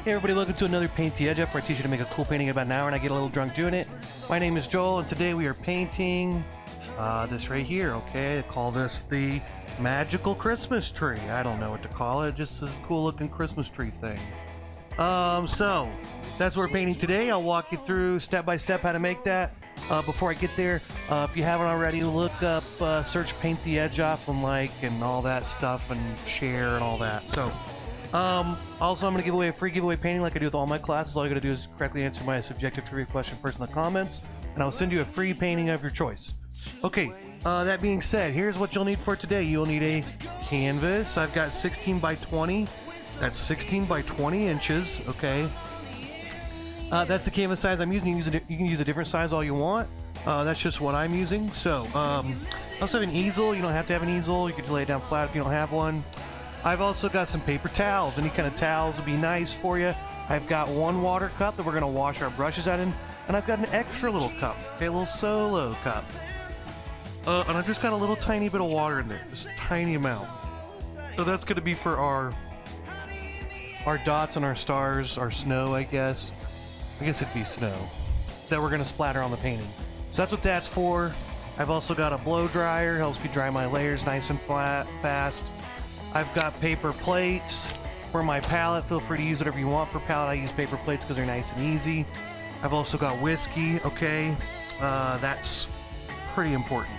Hey everybody, welcome to another Paint the Edge Up, where I teach you to make a cool painting in about an hour and I get a little drunk doing it. My name is Joel, and today we are painting this right here, okay? I call this the magical Christmas tree. I don't know what to call it, just this cool looking Christmas tree thing. So that's what we're painting today. I'll walk you through step by step how to make that. Before I get there, if you haven't already, look up, search Paint the Edge Off and like and all that stuff and share and all that. So also, I'm going to give away a free giveaway painting like I do with all my classes. All you got to do is correctly answer my subjective trivia question first in the comments, and I'll send you a free painting of your choice. Okay, that being said, here's what you'll need for today. You'll need a canvas. I've got 16 by 20. That's 16 by 20 inches, okay? That's the canvas size I'm using. You can use a different size all you want. That's just what I'm using. So, I also have an easel. You don't have to have an easel. You can lay it down flat if you don't have one. I've also got some paper towels. Any kind of towels would be nice for you. I've got one water cup that we're going to wash our brushes out in, and I've got an extra little cup, okay, a little solo cup. And I've just got a little tiny bit of water in there, just a tiny amount. So that's going to be for our dots and our stars, our snow, I guess. I guess it'd be snow that we're going to splatter on the painting. So that's what that's for. I've also got a blow dryer, helps me dry my layers nice and fast. I've got paper plates for my palette. Feel free to use whatever you want for palette. I use paper plates because they're nice and easy. I've also got whiskey, okay? That's pretty important.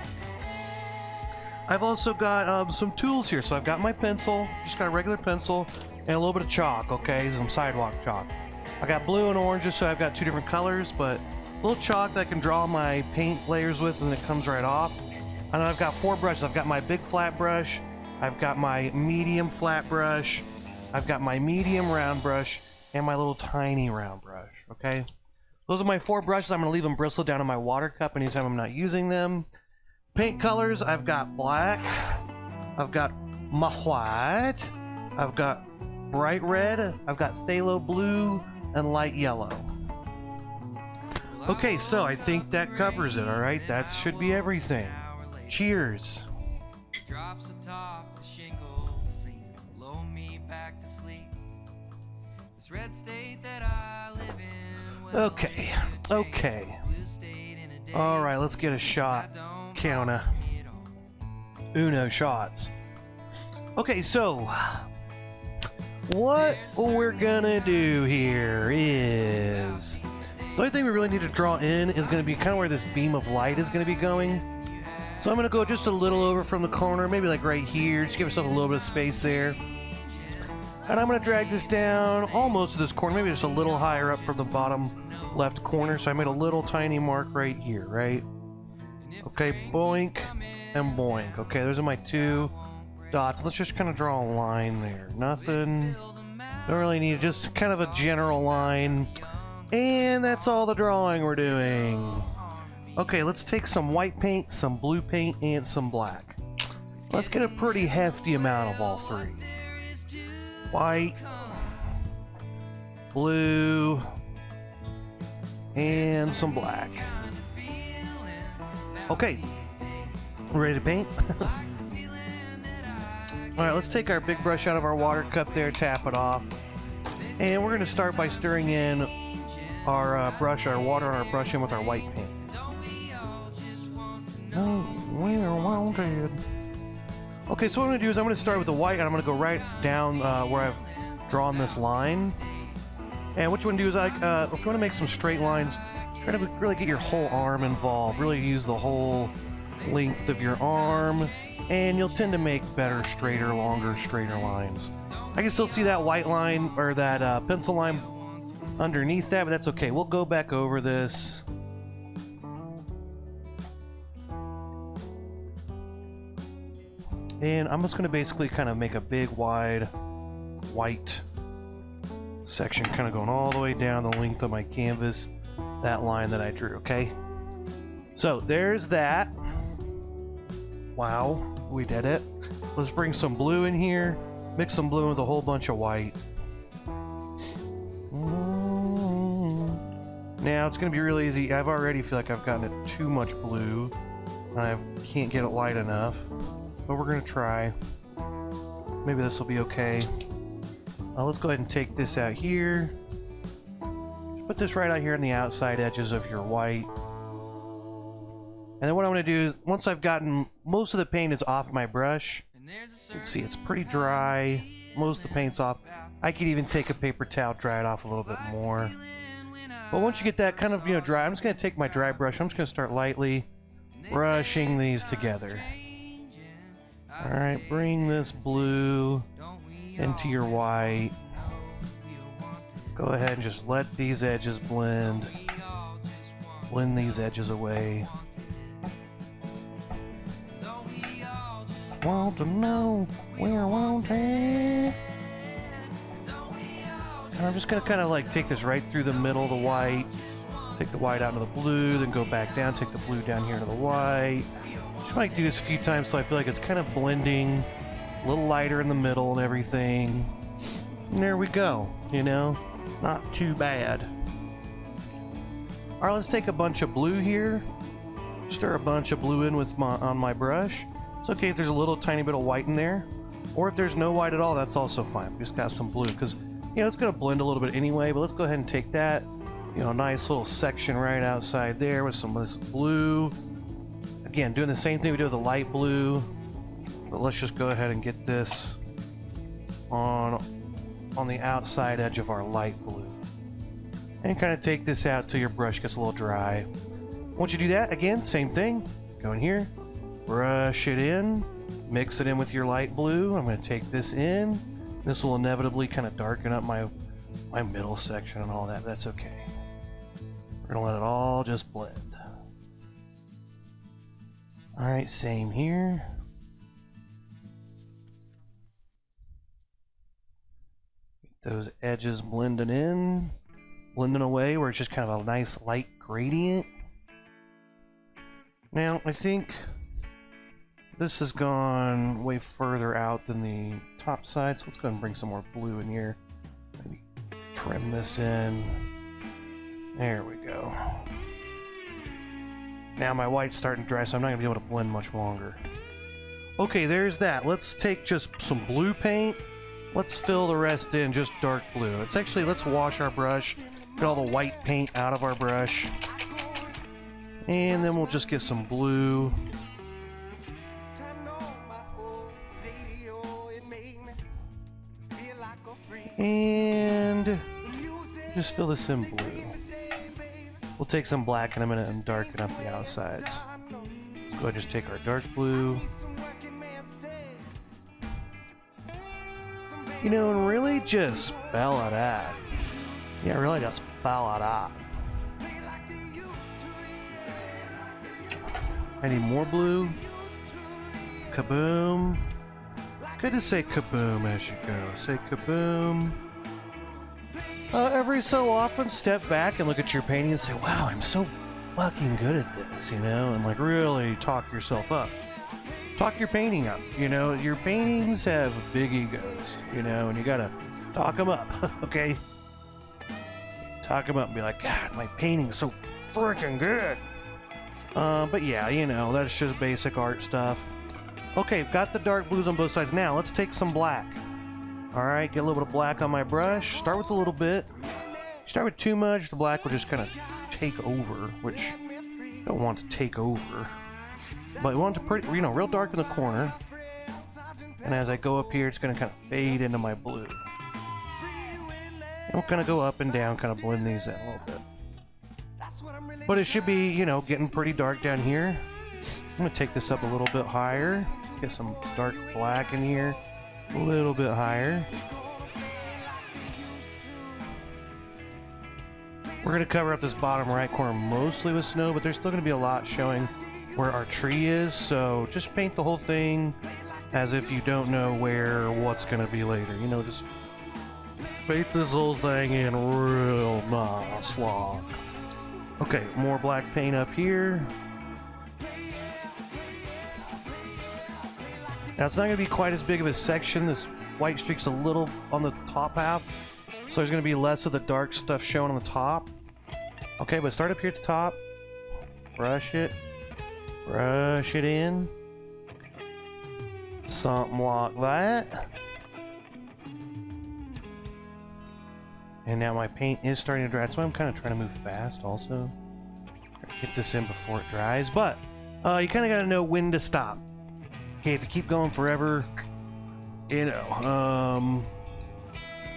I've also got some tools here. So I've got my pencil, just got a regular pencil, and a little bit of chalk, okay? Some sidewalk chalk. I got blue and oranges, so I've got two different colors, but a little chalk that I can draw my paint layers with, and it comes right off. And then I've got 4 brushes. I've got my big flat brush, I've got my medium flat brush, I've got my medium round brush, and my little tiny round brush, okay? Those are my 4 brushes. I'm going to leave them bristled down in my water cup anytime I'm not using them. Paint colors, I've got black, I've got my white, I've got bright red, I've got phthalo blue, and light yellow. Okay, so I think that covers it, alright? That should be everything. Cheers. Drops atop the shingles, lull me back to sleep. This red state that I live in. Okay. All right, let's get a shot. Count uno shots. Okay, so what we're gonna do here is the only thing we really need to draw in is going to be kind of where this beam of light is going to be going. So I'm going to go just a little over from the corner, maybe like right here. Just give yourself a little bit of space there. And I'm going to drag this down almost to this corner, maybe just a little higher up from the bottom left corner. So I made a little tiny mark right here, right? Okay, boink and boink. Okay, those are my 2 dots. Let's just kind of draw a line there. Nothing. Don't really need just kind of a general line. And that's all the drawing we're doing. Okay, let's take some white paint, some blue paint, and some black. Let's get a pretty hefty amount of all 3. White, blue, and some black. Okay, ready to paint? Alright, let's take our big brush out of our water cup there, tap it off. And we're going to start by stirring in our brush, our water on our brush in with our white paint. Oh, we're wanted. Okay, so what I'm going to do is I'm going to start with the white, and I'm going to go right down where I've drawn this line. And what you want to do is, if you want to make some straight lines, try to really get your whole arm involved. Really use the whole length of your arm, and you'll tend to make better, straighter lines. I can still see that white line, or that pencil line underneath that, but that's okay. We'll go back over this. And I'm just going to basically kind of make a big, wide, white section, kind of going all the way down the length of my canvas, that line that I drew, okay? So there's that. Wow, we did it. Let's bring some blue in here, mix some blue with a whole bunch of white. Now it's going to be really easy. I've already feel like I've gotten it too much blue, and I can't get it light enough. But we're going to try. Maybe this will be okay. Let's go ahead and take this out here. Just put this right out here on the outside edges of your white. And then what I'm going to do is, once I've gotten most of the paint is off my brush, let's see, it's pretty dry. Most of the paint's off. I could even take a paper towel, dry it off a little bit more. But once you get that kind of, dry, I'm just going to take my dry brush. I'm just going to start lightly brushing these together. All right, bring this blue into your white. Go ahead and just let these edges blend. Blend these edges away. Want to know where want it? And I'm just gonna kind of like take this right through the middle of the white. Take the white out into the blue, then go back down. Take the blue down here to the white. Just might do this a few times so I feel like it's kind of blending. A little lighter in the middle and everything. And there we go. Not too bad. All right, let's take a bunch of blue here. Stir a bunch of blue in with on my brush. It's okay if there's a little tiny bit of white in there, or if there's no white at all, that's also fine. We just got some blue because it's going to blend a little bit anyway. But let's go ahead and take that, a nice little section right outside there with some of this blue. Again, doing the same thing we did with the light blue, but let's just go ahead and get this on the outside edge of our light blue, and kind of take this out till your brush gets a little dry. Once you do that, again, same thing. Go in here. Brush it in, mix it in with your light blue. I'm going to take this in. This will inevitably kind of darken up my middle section and all that. That's okay. We're going to let it all just blend. All right, same here. Get those edges blending in, blending away where it's just kind of a nice light gradient. Now, I think this has gone way further out than the top side, so let's go ahead and bring some more blue in here. Maybe trim this in. There we go. Now my white's starting to dry, so I'm not going to be able to blend much longer. Okay, there's that. Let's take just some blue paint. Let's fill the rest in just dark blue. Let's wash our brush, get all the white paint out of our brush. And then we'll just get some blue. And just fill this in blue. We'll take some black in a minute and darken up the outsides. Let's go ahead and just take our dark blue. And really just spell it out. Yeah, really just spell it out. I need more blue. Kaboom. Good to say kaboom as you go. Say kaboom. Every so often, step back and look at your painting and say, wow, I'm so fucking good at this, and like really talk yourself up. Talk your painting up, your paintings have big egos, and you gotta talk them up, okay? Talk them up and be like, God, my painting's so freaking good. But yeah, that's just basic art stuff. Okay, got the dark blues on both sides. Now, let's take some black. Alright, get a little bit of black on my brush. Start with a little bit. Start with too much, the black will just kind of take over, which you don't want to take over. But you want it to pretty, real dark in the corner. And as I go up here, it's going to kind of fade into my blue. And we'll kind of go up and down, kind of blend these in a little bit. But it should be, getting pretty dark down here. I'm going to take this up a little bit higher. Let's get some dark black in here. A little bit higher. We're going to cover up this bottom right corner mostly with snow, but there's still going to be a lot showing where our tree is, so just paint the whole thing as if you don't know what's going to be later. Just paint this whole thing in real nice long. Okay, more black paint up here. Now it's not going to be quite as big of a section. This white streak's a little on the top half, so there's going to be less of the dark stuff showing on the top. Okay, but start up here at the top. Brush it in. Something like that. And now my paint is starting to dry. That's why I'm kind of trying to move fast also. Get this in before it dries. But you kind of got to know when to stop. Okay, if you keep going forever, you know,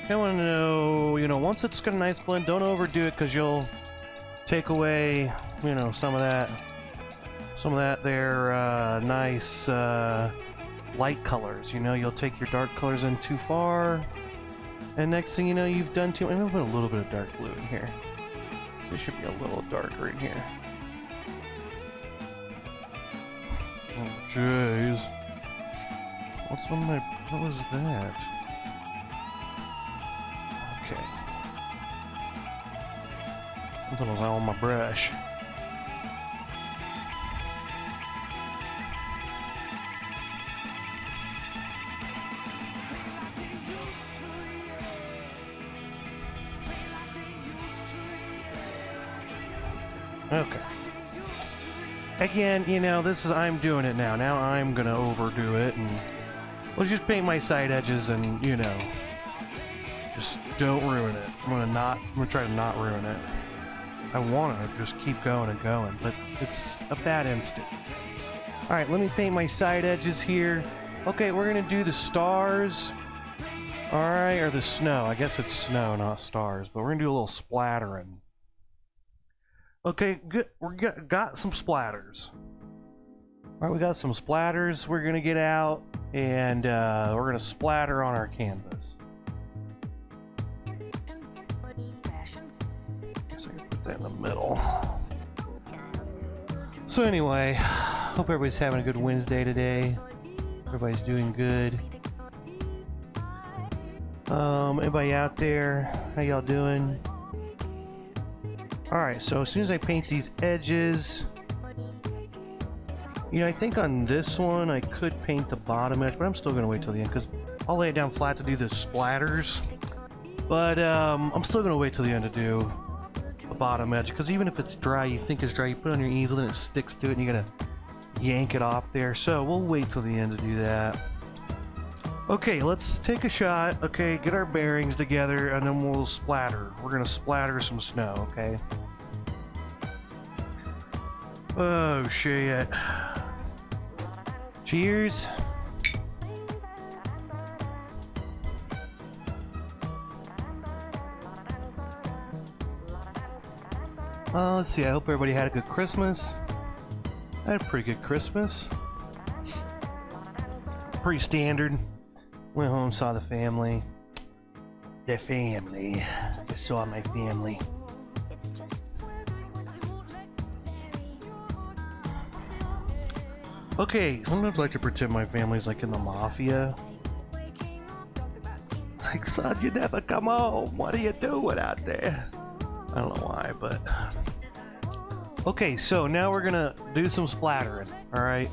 I want to know, you know, once it's got a nice blend, don't overdo it because you'll take away, you know, some of that there nice light colors. You know, you'll take your dark colors in too far, and next thing you know, you've done too. I'm gonna put a little bit of dark blue in here. So it should be a little darker in here. Oh, jeez. What's on my... What was that? Okay. Something was on my brush. Okay. Again, you know, this is... I'm doing it now. Now I'm gonna overdo it, and... let's just paint my side edges and, you know... just don't ruin it. I'm gonna try to not ruin it. I want to just keep going and going, but it's a bad instinct. Alright, let me paint my side edges here. Okay, we're gonna do the stars. Alright, or the snow. I guess it's snow, not stars, but we're gonna do a little splattering. Okay, good. Got some splatters. Alright, we got some splatters we're gonna get out, and we're gonna splatter on our canvas. So I can put that in the middle. So anyway, hope everybody's having a good Wednesday today. Everybody's doing good. Anybody out there? How y'all doing? Alright, so as soon as I paint these edges, you know, I think on this one I could paint the bottom edge, but I'm still gonna wait till the end because I'll lay it down flat to do the splatters. But I'm still gonna wait till the end to do the bottom edge, because even if it's dry, you think it's dry, you put it on your easel and it sticks to it and you gotta yank it off there. So we'll wait till the end to do that. Okay, let's take a shot. Okay, get our bearings together and then we'll splatter. We're gonna splatter some snow, okay? Oh shit. Cheers. Let's see, I hope everybody had a good Christmas. I had a pretty good Christmas. Pretty standard. Went home, saw the family. The family. I saw my family. Okay, sometimes I like to pretend my family's like in the mafia. Like, son, you never come home. What are you doing out there? I don't know why, but... Okay, so now we're gonna do some splattering, alright?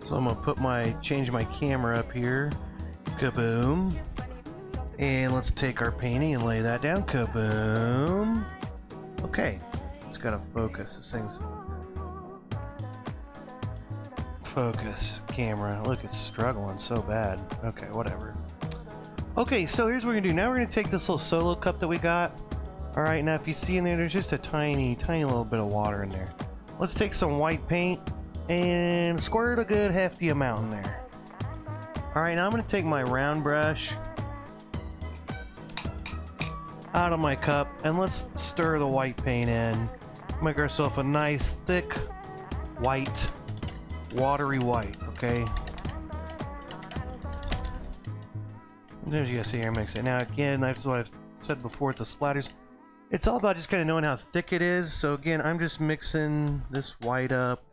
So I'm gonna change my camera up here. Kaboom. And let's take our painting and lay that down. Kaboom. Okay, it's gotta focus. This thing's... Focus, camera. Look, it's struggling so bad. Okay, whatever. Okay, so here's what we're gonna do. Now we're gonna take this little solo cup that we got. Alright, now if you see in there, there's just a tiny little bit of water in there. Let's take some white paint and squirt a good hefty amount in there. Alright, now I'm going to take my round brush out of my cup and let's stir the white paint in. Make ourselves a nice, thick, white, watery white, okay? As you guys see here, mix it. Now again, that's what I've said before with the splatters. It's all about just kind of knowing how thick it is. So again, I'm just mixing this white up.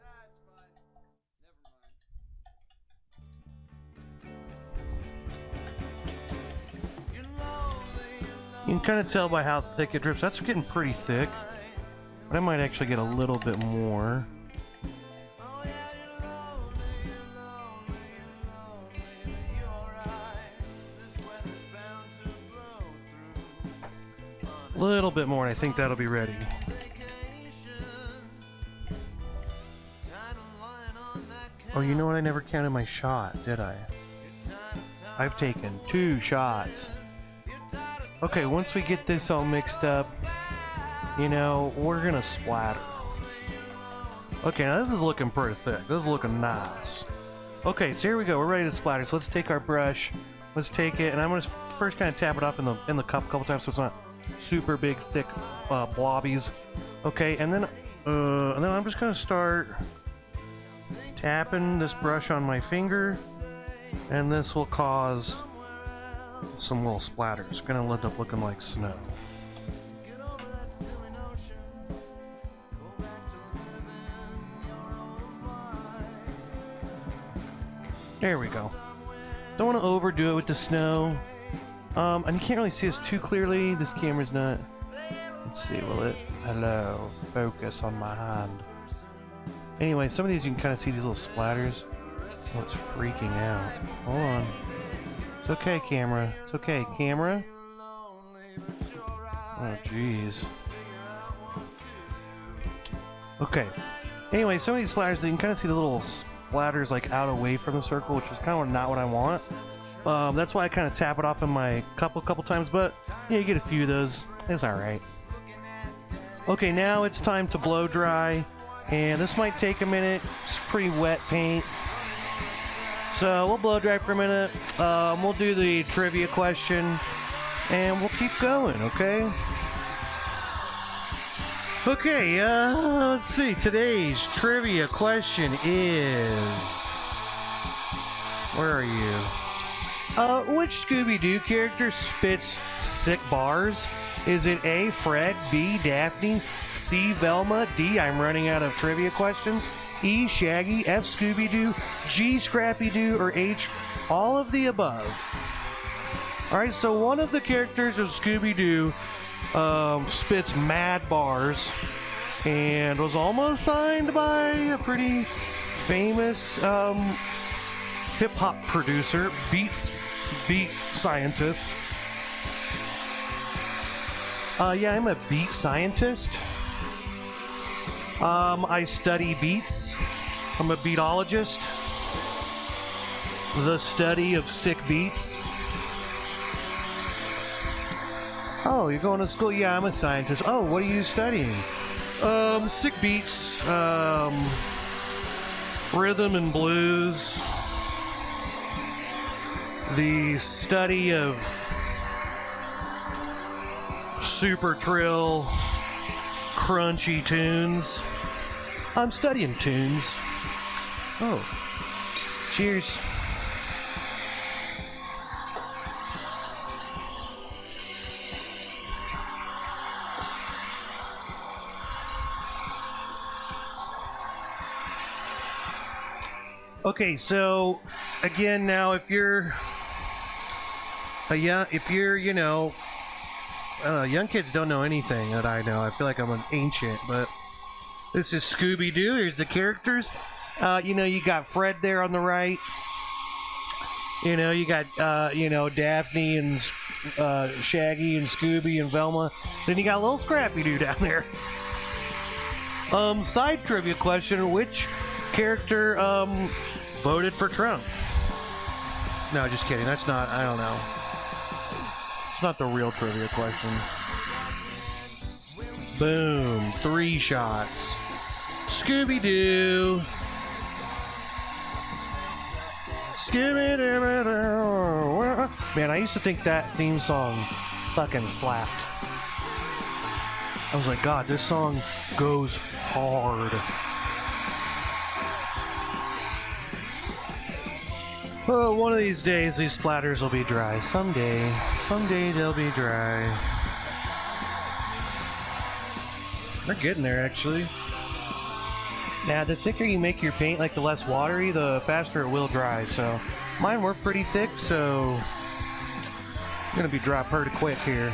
You can kind of tell by how thick it drips. That's getting pretty thick. But I might actually get a little bit more. Little bit more, and I think that'll be ready. Oh, you know what? I never counted my shot, did I? I've taken 2 shots. Okay, once we get this all mixed up, you know, we're gonna splatter. Okay, now this is looking pretty thick. This is looking nice. Okay, so here we go. We're ready to splatter. So let's take our brush. Let's take it, and I'm gonna first kind of tap it off in the cup a couple times so it's not super big, thick blobbies. Okay, and then I'm just gonna start tapping this brush on my finger, and this will cause some little splatters. It's gonna end up looking like snow. There we go. Don't want to overdo it with the snow. And you can't really see us too clearly. This camera's not. Let's see, will it? Hello. Focus on my hand. Anyway, some of these you can kind of see these little splatters. Oh, it's freaking out. Hold on. It's okay, camera. It's okay, camera. Oh, jeez. Okay. Anyway, some of these splatters, you can kind of see the little splatters like out away from the circle, which is kind of not what I want. That's why I kind of tap it off in my cup a couple times, but yeah, you get a few of those. It's alright. Okay, now it's time to blow dry, and this might take a minute. It's pretty wet paint. So we'll blow dry for a minute. We'll do the trivia question, and we'll keep going, okay? Okay, let's see. Today's trivia question is... Where are you? Which Scooby-Doo character spits sick bars? Is it A, Fred, B, Daphne, C, Velma, D, I'm running out of trivia questions, E, Shaggy, F, Scooby-Doo, G, Scrappy-Doo, or H, all of the above? Alright, so one of the characters of Scooby-Doo spits mad bars and was almost signed by a pretty famous hip-hop producer, beat scientist. Yeah, I'm a beat scientist. I study beats. I'm a beatologist. The study of sick beats. Oh, you're going to school? Yeah, I'm a scientist. Oh, what are you studying? Sick beats, rhythm and blues, the study of super trill, crunchy tunes. I'm studying tunes. Oh, cheers. Okay, so again, now if you're, you know, young kids don't know anything that I know. I feel like I'm an ancient, but this is Scooby-Doo. Here's the characters. You know, you got Fred there on the right. You know, you got, Daphne and Shaggy and Scooby and Velma. Then you got little Scrappy-Doo down there. Side trivia question, which character, voted for Trump? No, just kidding. That's not, I don't know. It's not the real trivia question. Boom. 3 shots. Scooby-Doo. Scooby-Doo. Man, I used to think that theme song fucking slapped. I was like, God, this song goes hard. Oh, one of these days, these splatters will be dry. Someday they'll be dry. They're getting there, actually. Now, the thicker you make your paint, like the less watery, the faster it will dry. So, mine were pretty thick, so it's gonna be dry pretty quick here.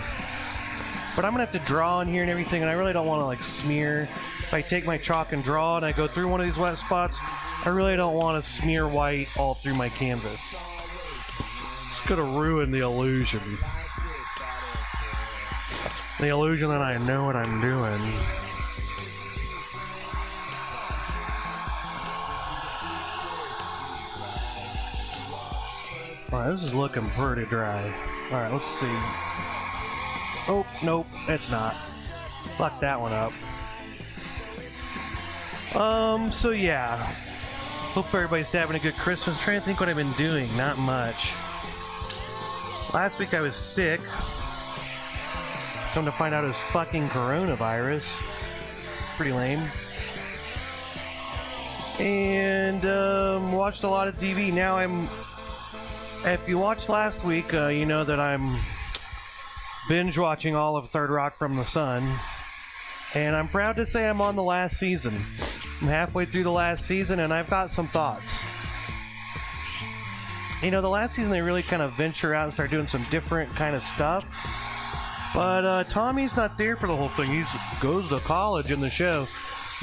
But I'm gonna have to draw in here and everything, and I really don't want to like smear. If I take my chalk and draw, and I go through one of these wet spots, I really don't want to smear white all through my canvas. It's gonna ruin the illusion. The illusion that I know what I'm doing. Alright, this is looking pretty dry. Alright, let's see. Nope, it's not. Fuck that one up. So yeah. Hope everybody's having a good Christmas. I'm trying to think what I've been doing. Not much. Last week I was sick. Come to find out it was fucking coronavirus. Pretty lame. And watched a lot of TV. Now if you watched last week, you know that I'm binge watching all of Third Rock from the Sun. And I'm proud to say I'm on the last season. I'm halfway through the last season, and I've got some thoughts. You know, the last season they really kind of venture out and start doing some different kind of stuff. But Tommy's not there for the whole thing. He goes to college in the show.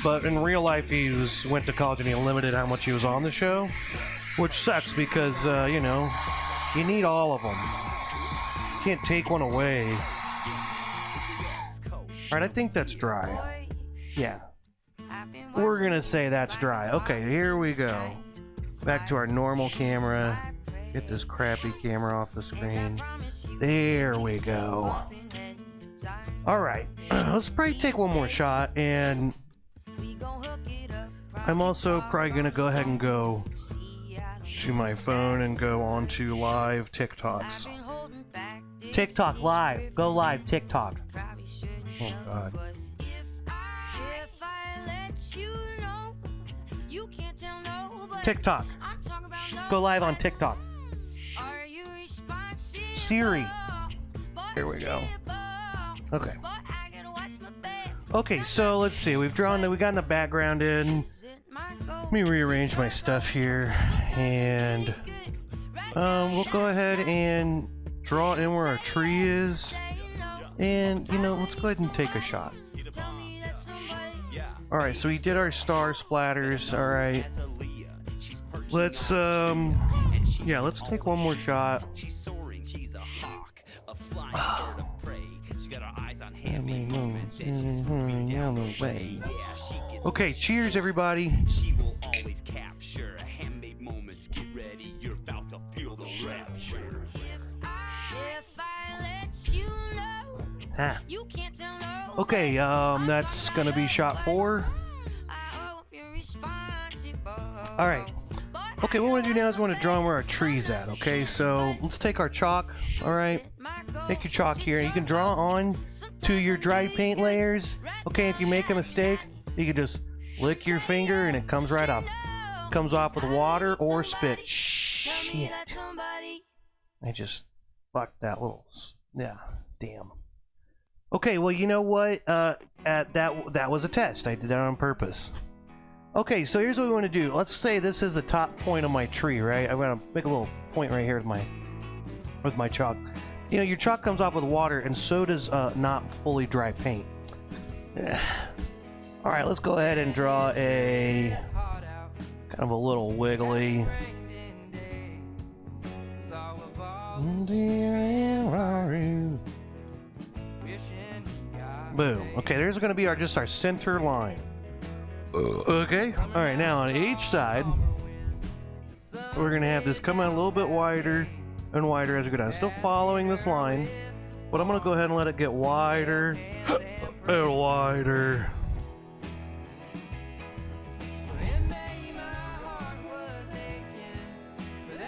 But in real life, he went to college and he limited how much he was on the show. Which sucks because, you know, you need all of them. You can't take one away. Alright, I think that's dry. Yeah. We're gonna say that's dry. Okay, here we go. Back to our normal camera. Get this crappy camera off the screen. There we go. Alright, let's probably take one more shot, and I'm also probably gonna go ahead and go to my phone and go on to live TikToks. TikTok live. Go live, TikTok. Oh god. TikTok. Go live on TikTok. Siri. Here we go. Okay. Okay, so let's see. We've gotten the background in. Let me rearrange my stuff here, and we'll go ahead and draw in where our tree is. And, you know, let's go ahead and take a shot. Alright, so we did our star splatters. Alright. Let's, yeah, let's take one more shot. Okay, cheers, everybody. Ah. Okay, that's gonna be shot 4. Alright. Okay, what we want to do now is we want to draw where our tree's at, okay? So, let's take our chalk, alright? Take your chalk here. You can draw on to your dry paint layers. Okay, if you make a mistake, you can just lick your finger and it comes right off. Comes off with water or spit. Shit. I just fucked that little... Yeah, damn. Okay, well, you know what? That was a test. I did that on purpose. Okay, so here's what we want to do. Let's say this is the top point of my tree, right? I'm gonna make a little point right here with my chalk. You know, your chalk comes off with water, and so does not fully dry paint. All right, let's go ahead and draw a kind of a little wiggly. Boom. Okay, there's going to be just our center line. Okay. All right, now on each side, we're going to have this come out a little bit wider and wider as we go down. Still following this line, but I'm going to go ahead and let it get wider and wider.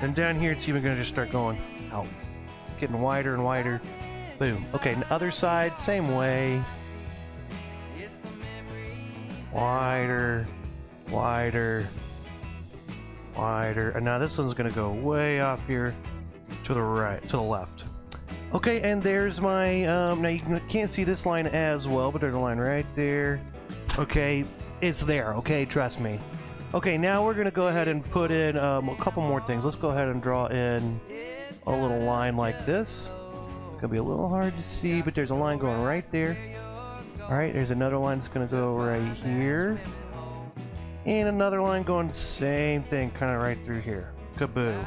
And down here, it's even going to just start going out. It's getting wider and wider. Boom. Okay, the other side, same way. Wider, wider, wider. And now this one's going to go way off here to the right, to the left. Okay, and there's my, now you can't see this line as well, but there's a line right there. Okay, it's there, okay, trust me. Okay, now we're going to go ahead and put in a couple more things. Let's go ahead and draw in a little line like this. It's going to be a little hard to see, but there's a line going right there. Alright, there's another line that's going to go right here. And another line going the same thing, kind of right through here. Kaboom.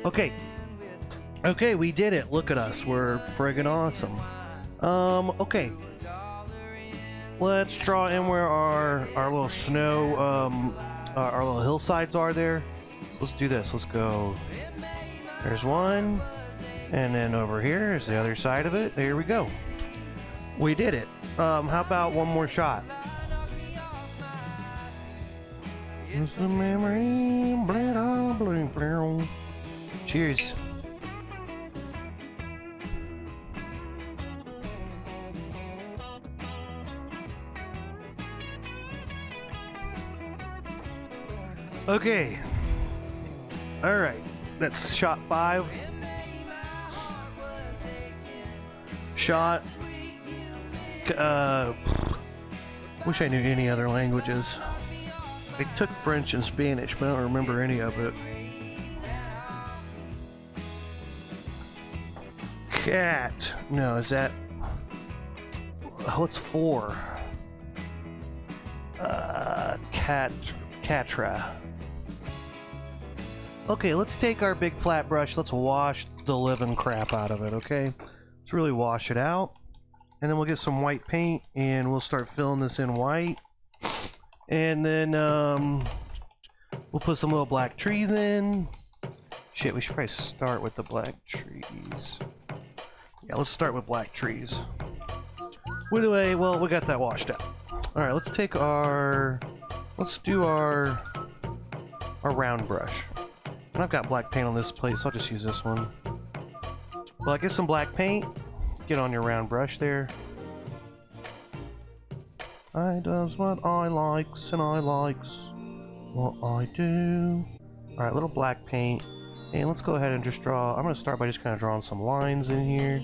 Okay. Okay, we did it. Look at us. We're friggin' awesome. Okay. Let's draw in where our little snow, our little hillsides are there. So let's do this. Let's go. There's one. And then over here is the other side of it. There we go. We did it. How about one more shot? It's the memory. Cheers. Okay. All right. That's shot 5. Shot. Wish I knew any other languages. I took French and Spanish, but I don't remember any of it. Cat. No, is that... What's 4? Catra. Okay, let's take our big flat brush. Let's wash the living crap out of it, okay? Let's really wash it out. And then we'll get some white paint, and we'll start filling this in white. And then, we'll put some little black trees in. Shit, we should probably start with the black trees. Yeah, let's start with black trees. By the way, well, we got that washed out. Alright, let's take our... Let's do our round brush. And I've got black paint on this plate, so I'll just use this one. Well, get some black paint. Get on your round brush there. I does what I likes, and I likes what I do. Alright, little black paint. And let's go ahead and just draw. I'm going to start by just kind of drawing some lines in here.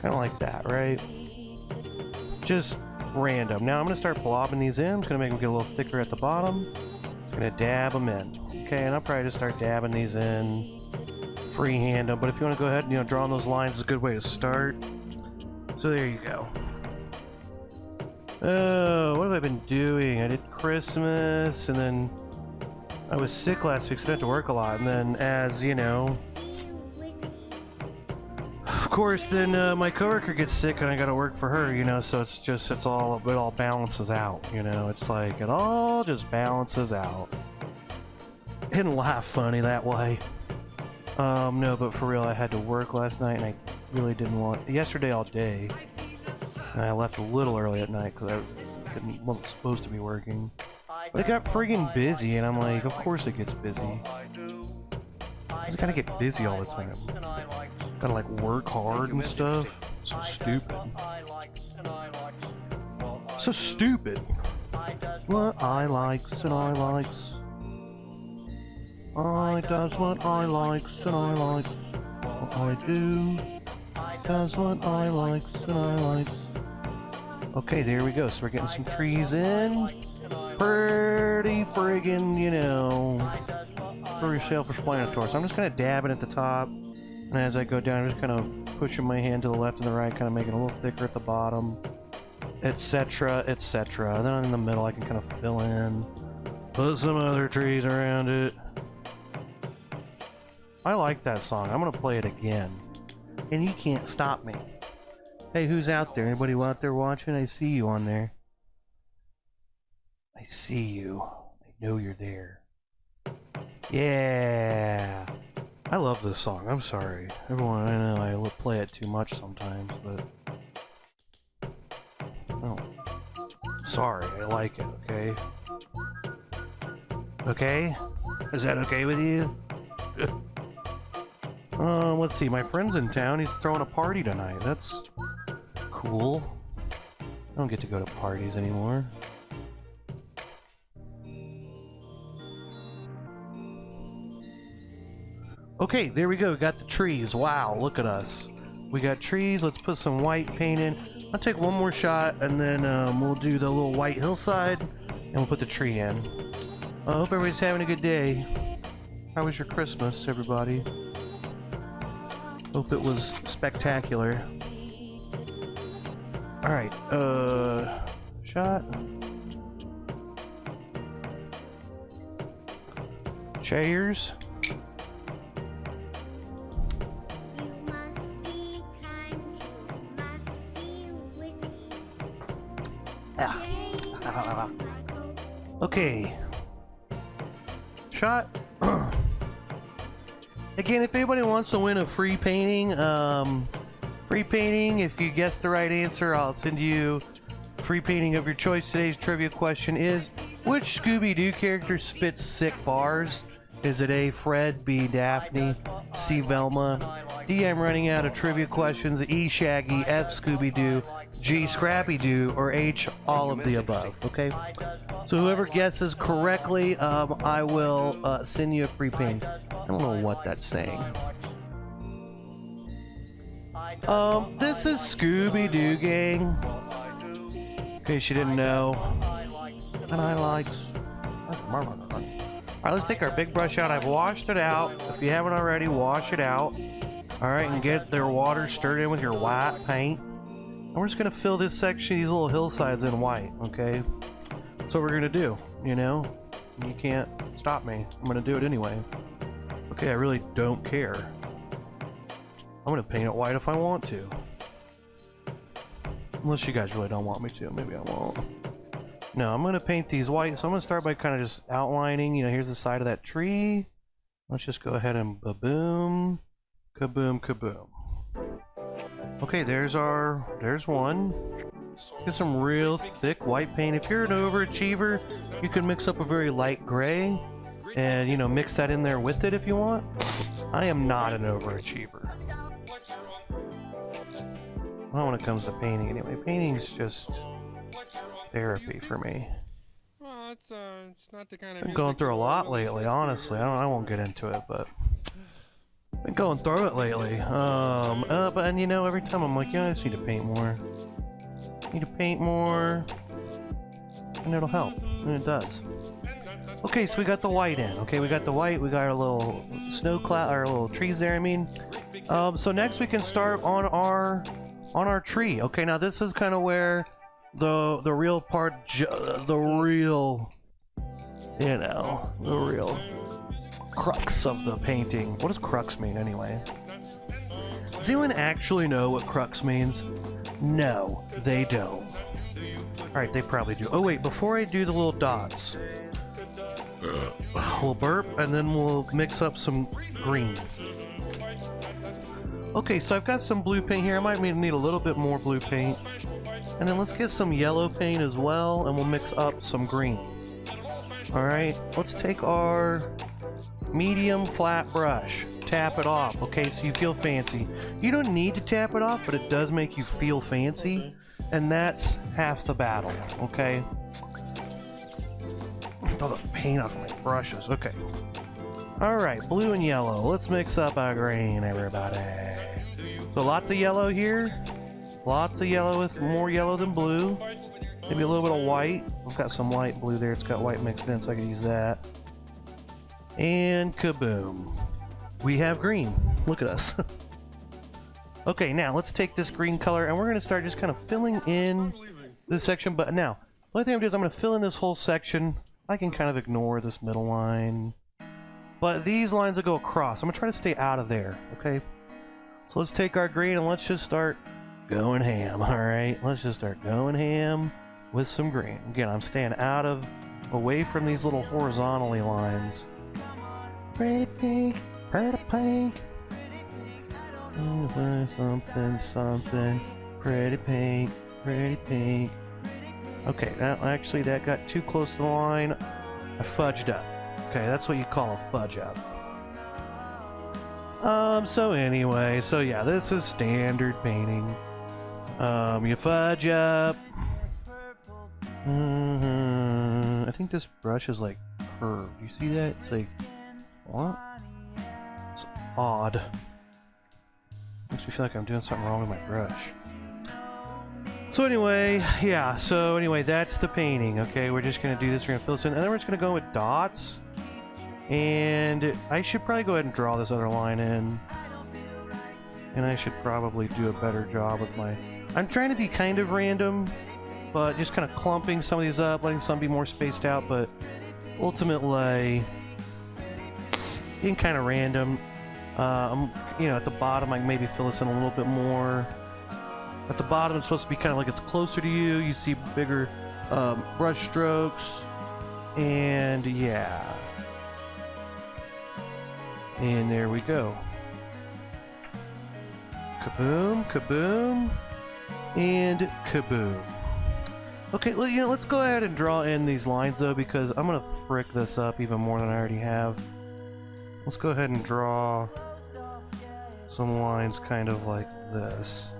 Kind of like that, right? Just random. Now I'm going to start blobbing these in. I'm just going to make them get a little thicker at the bottom. I'm going to dab them in. Okay, and I'll probably just start dabbing these in. Freehand them. But if you want to go ahead and, drawing those lines is a good way to start. So there you go. Oh, what have I been doing? I did Christmas, and then I was sick last week, so I had to work a lot. And then, as you know, of course, then my coworker gets sick, and I got to work for her. So it all balances out. It's like it all just balances out. And laugh funny that way. No, but for real, I had to work last night, and I really didn't want... Yesterday all day, and I left a little early at night because I wasn't supposed to be working. But it got friggin' busy, and I'm like, of course it gets busy. I just gotta get busy all the time. Gotta like work hard and stuff. So stupid. So stupid. What I likes and I likes. I does what I likes and I likes. What I do. Does what I likes and I likes. Okay, there we go. So we're getting some trees in. Pretty friggin', pretty self-explanatory. So I'm just kind of dabbing at the top. And as I go down, I'm just kind of pushing my hand to the left and the right, kind of making it a little thicker at the bottom. Etc, etc. Then in the middle, I can kind of fill in. Put some other trees around it. I like that song. I'm going to play it again. And you can't stop me. Hey, who's out there? Anybody out there watching? I see you on there. I see you. I know you're there. Yeah. I love this song. I'm sorry. Everyone, I know I play it too much sometimes, but... Oh. Sorry, I like it, okay? Okay? Is that okay with you? Let's see. My friend's in town. He's throwing a party tonight. That's cool. I don't get to go to parties anymore. Okay, there we go. We got the trees. Wow, look at us. We got trees. Let's put some white paint in. I'll take one more shot, and then we'll do the little white hillside, and we'll put the tree in. I hope everybody's having a good day. How was your Christmas, everybody? Hope it was spectacular. Alright, shot. Chairs. Okay. Shot. Again, if anybody wants to win a free painting, Free painting. If you guess the right answer, I'll send you free painting of your choice. Today's trivia question is, which Scooby-Doo character spits sick bars? Is it A, Fred, B, Daphne, C, Velma, D, I'm running out of trivia questions, E, Shaggy, F, Scooby-Doo, G, Scrappy-Doo, or H, all of the above, okay? So whoever guesses correctly, I will send you a free painting. I don't know what that's saying. This is Scooby-Doo gang. In case you didn't know. And I like... Alright, let's take our big brush out. I've washed it out. If you haven't already, wash it out. Alright, and get their water stirred in with your white paint. And we're just gonna fill this section, these little hillsides in white, okay? That's what we're gonna do, you know? You can't stop me. I'm gonna do it anyway. Okay, I really don't care. I'm gonna paint it white if I want to. Unless you guys really don't want me to, maybe I won't. No, I'm gonna paint these white, so I'm gonna start by kind of just outlining, you know, here's the side of that tree. Let's just go ahead and ba-boom, kaboom, kaboom. Okay, there's one. Get some real thick white paint. If you're an overachiever, you can mix up a very light gray and, you know, mix that in there with it if you want. I am not an overachiever. Well, when it comes to painting, anyway. Painting's just therapy for me. Well, it's not the kind of. Been going through a lot lately, honestly. I won't get into it, but been going through it lately. And you know, every time I'm like, yeah, I just need to paint more. Need to paint more, and it'll help, and it does. Okay, so we got the white in. Okay, we got the white. We got our little snow cloud, our little trees there. I mean, so next we can start on our tree. Okay, now this is kind of where the real part, the real crux of the painting. What does crux mean anyway? Does anyone actually know what crux means? No, they don't. Alright, they probably do. Oh wait, before I do the little dots, we'll burp and then we'll mix up some green. Okay, so I've got some blue paint here. I might need a little bit more blue paint. And then let's get some yellow paint as well, and we'll mix up some green. Alright, let's take our medium flat brush. Tap it off, okay, so you feel fancy. You don't need to tap it off, but it does make you feel fancy. And that's half the battle, okay? All the paint off my brushes, okay. Alright, blue and yellow. Let's mix up our green, everybody. So lots of yellow here. Lots of yellow with more yellow than blue. Maybe a little bit of white. I've got some light blue there. It's got white mixed in, so I can use that. And kaboom. We have green. Look at us. Okay, now let's take this green color and we're going to start just kind of filling in this section. But now, the only thing I'm going to do is I'm going to fill in this whole section. I can kind of ignore this middle line. But these lines will go across. I'm going to try to stay out of there, okay? So let's take our green and let's just start going ham, alright? Let's just start going ham with some green. Again, I'm staying away from these little horizontally lines. Pretty pink, pretty pink. Something, pretty pink, pretty pink. Okay, actually that got too close to the line. I fudged up. Okay, that's what you call a fudge up. So anyway, so yeah, this is standard painting. You fudge up. I think this brush is like curved. You see that? It's like, what? It's odd. Makes me feel like I'm doing something wrong with my brush. So anyway, yeah, that's the painting, okay? We're just gonna do this, we're gonna fill this in, and then we're just gonna go with dots. And I should probably go ahead and draw this other line in. And I should probably do a better job with my... I'm trying to be kind of random, but just kind of clumping some of these up, letting some be more spaced out, but ultimately being kind of random. At the bottom, I can maybe fill this in a little bit more. At the bottom, it's supposed to be kind of like it's closer to you. You see bigger brush strokes. And yeah. And there we go. Kaboom, kaboom, and kaboom. Okay, well, let's go ahead and draw in these lines though, because I'm gonna frick this up even more than I already have. Let's go ahead and draw some lines kind of like this.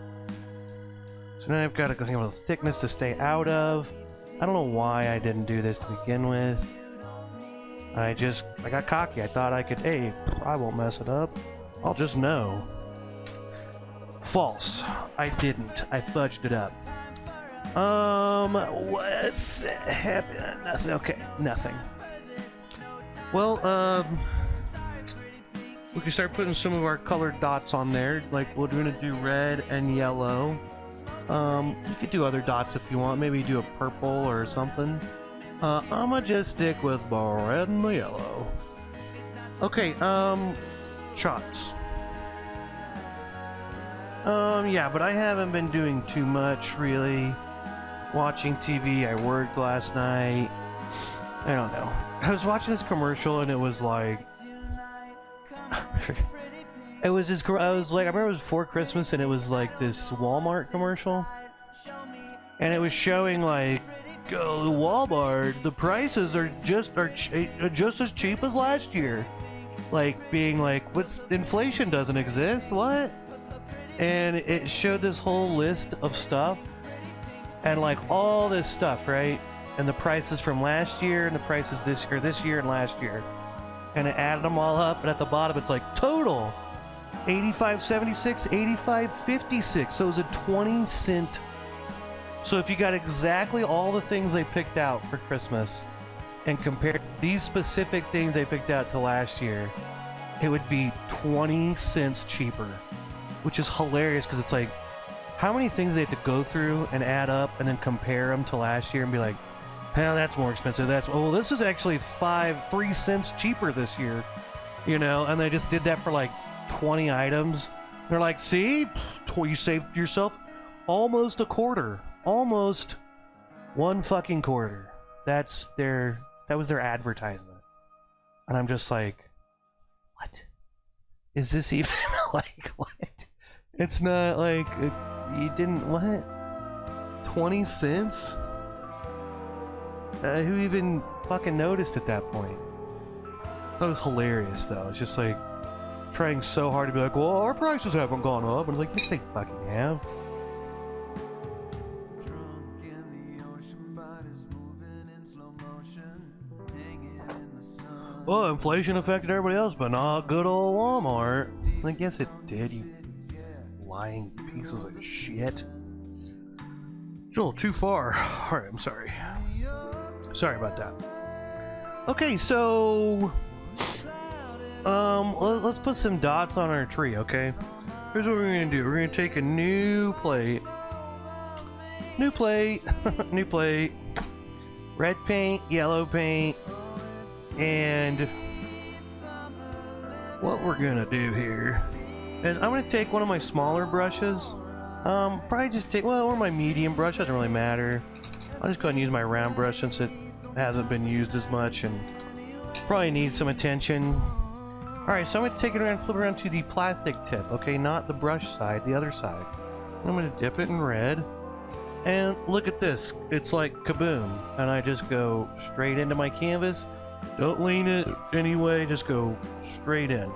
So now I've got a kind of a thickness to stay out of. I don't know why I didn't do this to begin with. I got cocky. I thought I could, hey, I won't mess it up. I'll just know. False. I didn't. I fudged it up. What's happened? Nothing. Okay, nothing. Well, we can start putting some of our colored dots on there. Like, we're gonna do red and yellow. You could do other dots if you want. Maybe do a purple or something. I'ma just stick with the red and the yellow. Okay, shots. Yeah, but I haven't been doing too much, really. Watching TV, I worked last night. I don't know. I was watching this commercial and it was like... it was this... I remember it was before Christmas and it was like this Walmart commercial. And it was showing like, oh, Walmart, the prices are just as cheap as last year. Like, being like, what's... inflation doesn't exist, what? And it showed this whole list of stuff. And like all this stuff, right? And the prices from last year and the prices this year and last year. And it added them all up, and at the bottom it's like total $85.76, $85.56. So it was a 20-cent. So if you got exactly all the things they picked out for Christmas and compared these specific things they picked out to last year, it would be 20 cents cheaper, which is hilarious because it's like, how many things they have to go through and add up and then compare them to last year and be like, hell, that's more expensive. Well, this is actually 3 cents cheaper this year, and they just did that for like 20 items. They're like, see, you saved yourself almost a quarter, almost one fucking quarter. That was their advertisement. And I'm just like, what? Is this even like, what? It's not like, you didn't, what? 20 cents? Who even fucking noticed at that point? That was hilarious though. It's just like, trying so hard to be like, well, our prices haven't gone up. And it's like, yes, they fucking have. Well, inflation affected everybody else, but not good old Walmart. Like, yes, it did, you lying pieces of shit. Joel, too far. Alright, I'm sorry. Sorry about that. Okay, so... let's put some dots on our tree, okay? Here's what we're gonna do. We're gonna take a new plate. New plate. New plate. Red paint, yellow paint. And what we're gonna do here is I'm gonna take one of my smaller brushes. Probably just take, well, or my medium brush, doesn't really matter. I'll just go ahead and use my round brush since it hasn't been used as much and probably needs some attention. Alright, so I'm gonna take it around, flip it around to the plastic tip, okay? Not the brush side, the other side. I'm gonna dip it in red. And look at this, it's like kaboom. And I just go straight into my canvas. Don't lean it anyway, just go straight in.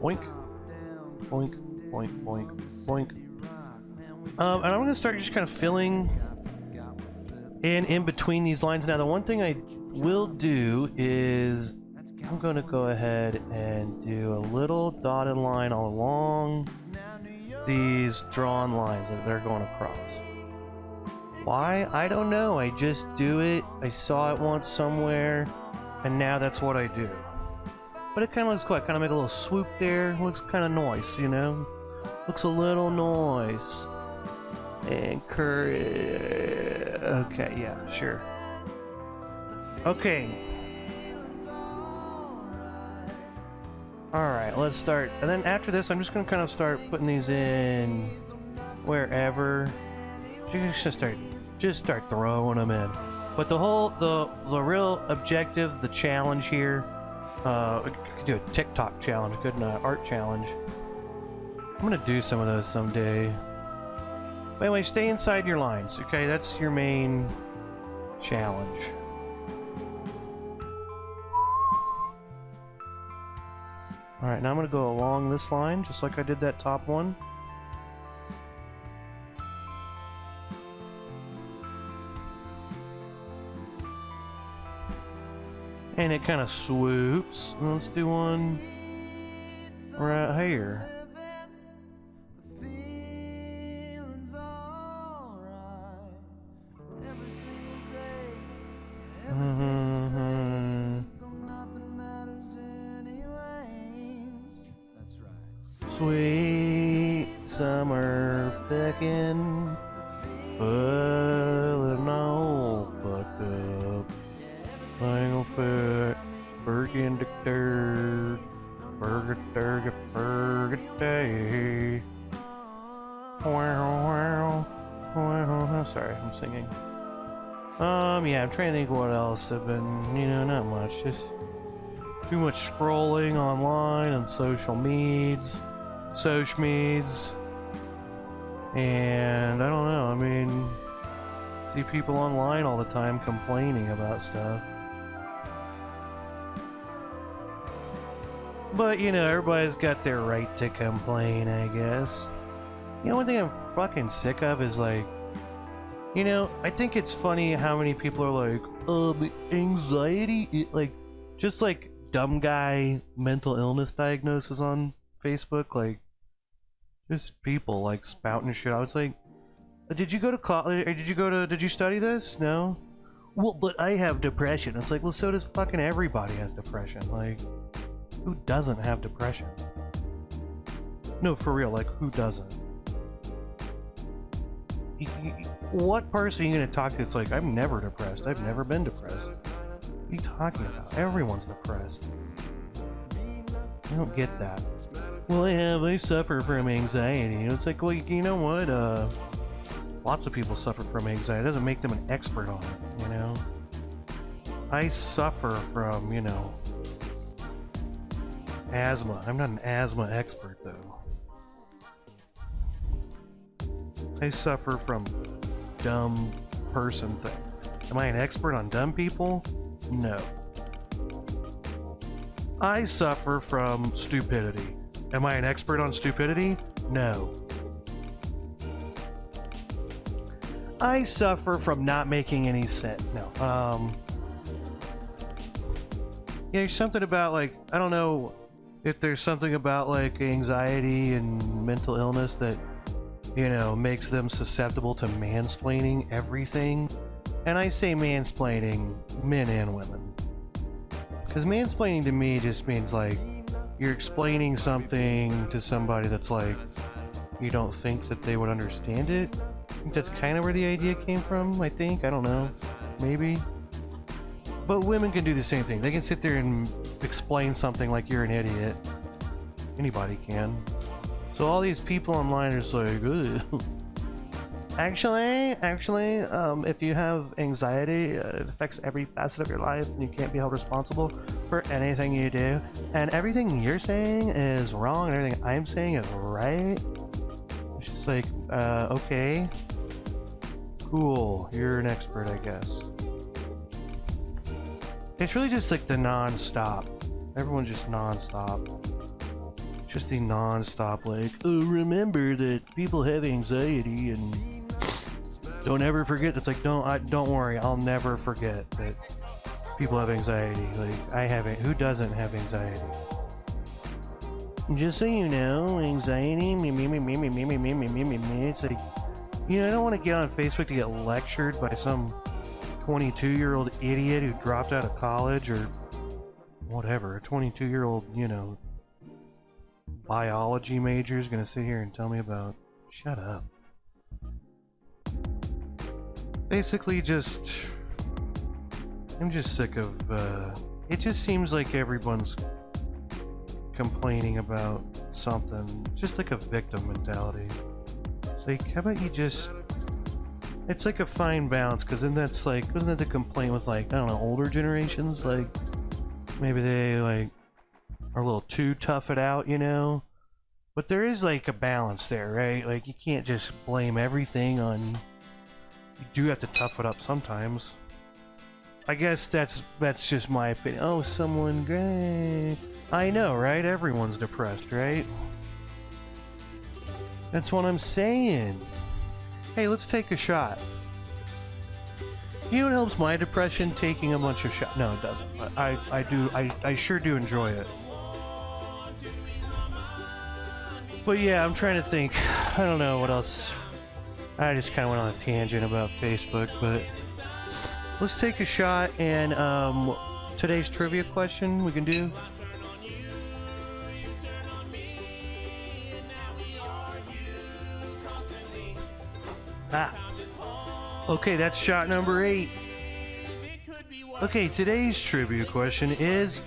Boink. Boink, boink, boink, boink. And I'm gonna start just kind of filling in between these lines. Now, the one thing I will do is I'm gonna go ahead and do a little dotted line all along these drawn lines that they're going across. Why? I don't know. I just do it. I saw it once somewhere, and now that's what I do. But it kind of looks cool. I kind of make a little swoop there. Looks kind of nice, you know? Looks a little nice. And okay, yeah, sure. Okay. Alright, let's start. And then after this, I'm just going to kind of start putting these in wherever. You just start throwing them in. But the real objective, the challenge here, we could do a TikTok challenge, good art challenge, I'm gonna do some of those someday. But anyway, stay inside your lines, okay? That's your main challenge. Alright, now I'm gonna go along this line, just like I did that top one. And it kind of swoops. Let's do one right here. Sweet summer fucking full all fucked up. Single foot, Bergen the third, Fergaday. Sorry, I'm singing. Yeah, I'm trying to think what else I've been, not much. Just too much scrolling online and social meds. And I don't know, see people online all the time complaining about stuff. But, everybody's got their right to complain, I guess. One thing I'm fucking sick of is I think it's funny how many people are like, the anxiety, just dumb guy mental illness diagnosis on Facebook, just people spouting shit. I was like, did you go to college? Or did you study this? No? Well, but I have depression. It's like, well, so does fucking everybody has depression. Who doesn't have depression? No, for real, who doesn't? What person are you gonna talk to? It's like, I'm never depressed. I've never been depressed. What are you talking about? Everyone's depressed. I don't get that. Well, I suffer from anxiety. It's like, well, you know what? Lots of people suffer from anxiety. It doesn't make them an expert on it, I suffer from, asthma. I'm not an asthma expert, though. I suffer from dumb person thing. Am I an expert on dumb people? No. I suffer from stupidity. Am I an expert on stupidity? No. I suffer from not making any sense. No. There's something about I don't know if there's something about anxiety and mental illness that makes them susceptible to mansplaining everything. And I say mansplaining men and women. Because mansplaining to me just means you're explaining something to somebody that's you don't think that they would understand it. I think that's kind of where the idea came from, I think. I don't know. Maybe. But women can do the same thing. They can sit there and explain something like you're an idiot. Anybody can. So all these people online are just ugh. Actually, if you have anxiety, it affects every facet of your life and you can't be held responsible for anything you do. And everything you're saying is wrong and everything I'm saying is right. It's just okay. Cool, you're an expert, I guess. It's really just the non-stop. Everyone's just non-stop. Just the non-stop remember that people have anxiety and don't ever forget. It's don't worry, I'll never forget that people have anxiety. I haven't. Who doesn't have anxiety? Just so you know, anxiety, me. It's I don't want to get on Facebook to get lectured by some 22-year-old idiot who dropped out of college or whatever. A 22-year-old, biology major is going to sit here and tell me about... Shut up. Basically, I'm just sick of... It just seems like everyone's complaining about something. Just a victim mentality. It's how about you just... It's a fine balance, because then that's wasn't that the complaint with I don't know, older generations? Maybe they are a little too tough it out, But there is like a balance there, right? Like you can't just blame everything on. You do have to tough it up sometimes. I guess that's just my opinion. Oh, someone great. I know, right? Everyone's depressed, right? That's what I'm saying. Hey, let's take a shot. You know what helps my depression? Taking a bunch of shots. No, it doesn't. But I sure do enjoy it. But yeah, I'm trying to think. I don't know what else. I just kind of went on a tangent about Facebook, but let's take a shot and today's trivia question we can do. Okay, that's shot number 8. Okay, today's trivia question is,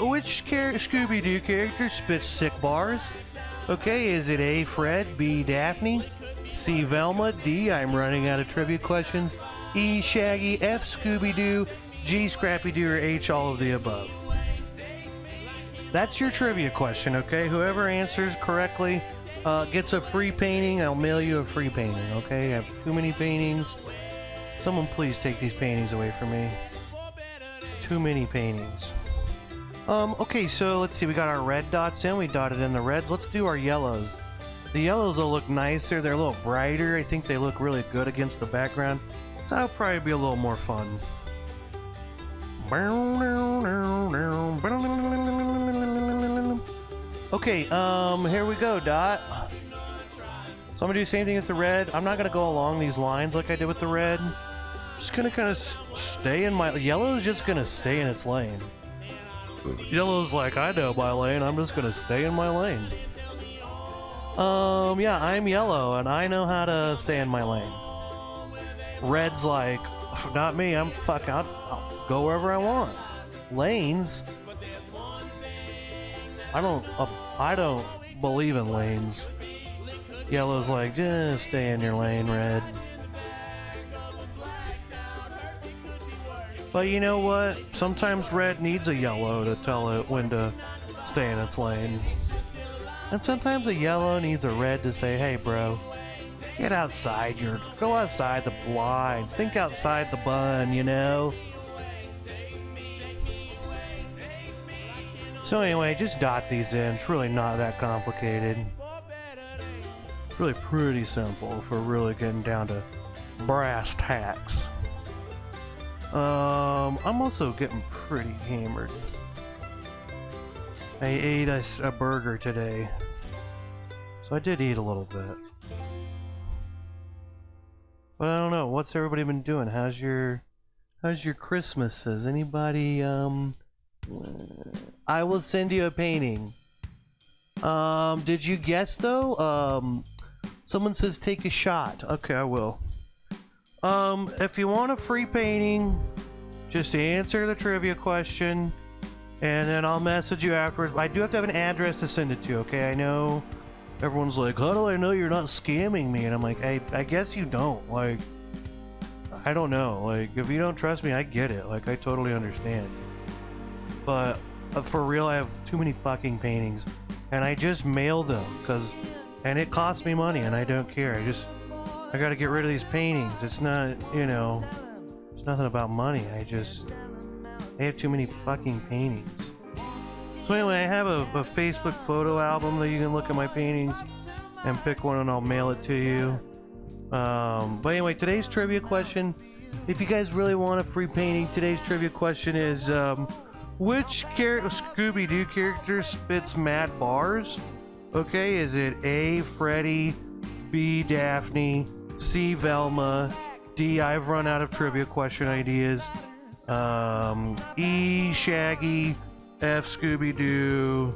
which Scooby-Doo character spits sick bars? Okay, is it A, Fred, B, Daphne, C, Velma, D, I'm running out of trivia questions, E, Shaggy, F, Scooby-Doo, G, Scrappy-Doo, or H, all of the above? That's your trivia question, okay? Whoever answers correctly gets a free painting. I'll mail you a free painting, okay? I have too many paintings. Someone please take these paintings away from me. Too many paintings. Okay, so let's see. We got our red dots in. We dotted in the reds. Let's do our yellows. The yellows will look nicer. They're a little brighter. I think they look really good against the background. So that'll probably be a little more fun. Okay, here we go, Dot. So I'm gonna do the same thing with the red. I'm not gonna go along these lines like I did with the red. Just gonna kind of stay in my... Yellow's just gonna stay in its lane. Yellow's like, I know my lane, I'm just gonna stay in my lane. Yeah, I'm yellow, and I know how to stay in my lane. Red's like, not me, I'm fucking... I'll go wherever I want. Lanes? I don't believe in lanes. Yellow's like, just stay in your lane, Red. But you know what? Sometimes Red needs a yellow to tell it when to stay in its lane. And sometimes a yellow needs a red to say, hey bro, get outside go outside the blinds, think outside the bun, you know? So anyway, just dot these in. It's really not that complicated. It's really pretty simple if we're really getting down to brass tacks. I'm also getting pretty hammered. I ate a burger today, so I did eat a little bit. But I don't know, what's everybody been doing? How's your Christmases? Anybody, I will send you a painting. Did you guess though? Someone says take a shot. Okay, I will. If you want a free painting, just answer the trivia question, and then I'll message you afterwards. I do have to have an address to send it to, okay? I know everyone's like, how do I know you're not scamming me? And I'm like, I guess you don't. Like, I don't know. Like, if you don't trust me, I get it. Like, I totally understand. But for real, I have too many fucking paintings, and I just mailed them, and it cost me money, and I don't care. I gotta get rid of these paintings. It's not, you know, it's nothing about money. I have too many fucking paintings. So anyway, I have a Facebook photo album that you can look at my paintings and pick one and I'll mail it to you. But anyway, today's trivia question, if you guys really want a free painting, today's trivia question is, which Scooby-Doo character spits mad bars? Okay, is it A, Freddy, B, Daphne, C, Velma, D, I've run out of trivia question ideas, E, Shaggy, F, Scooby-Doo,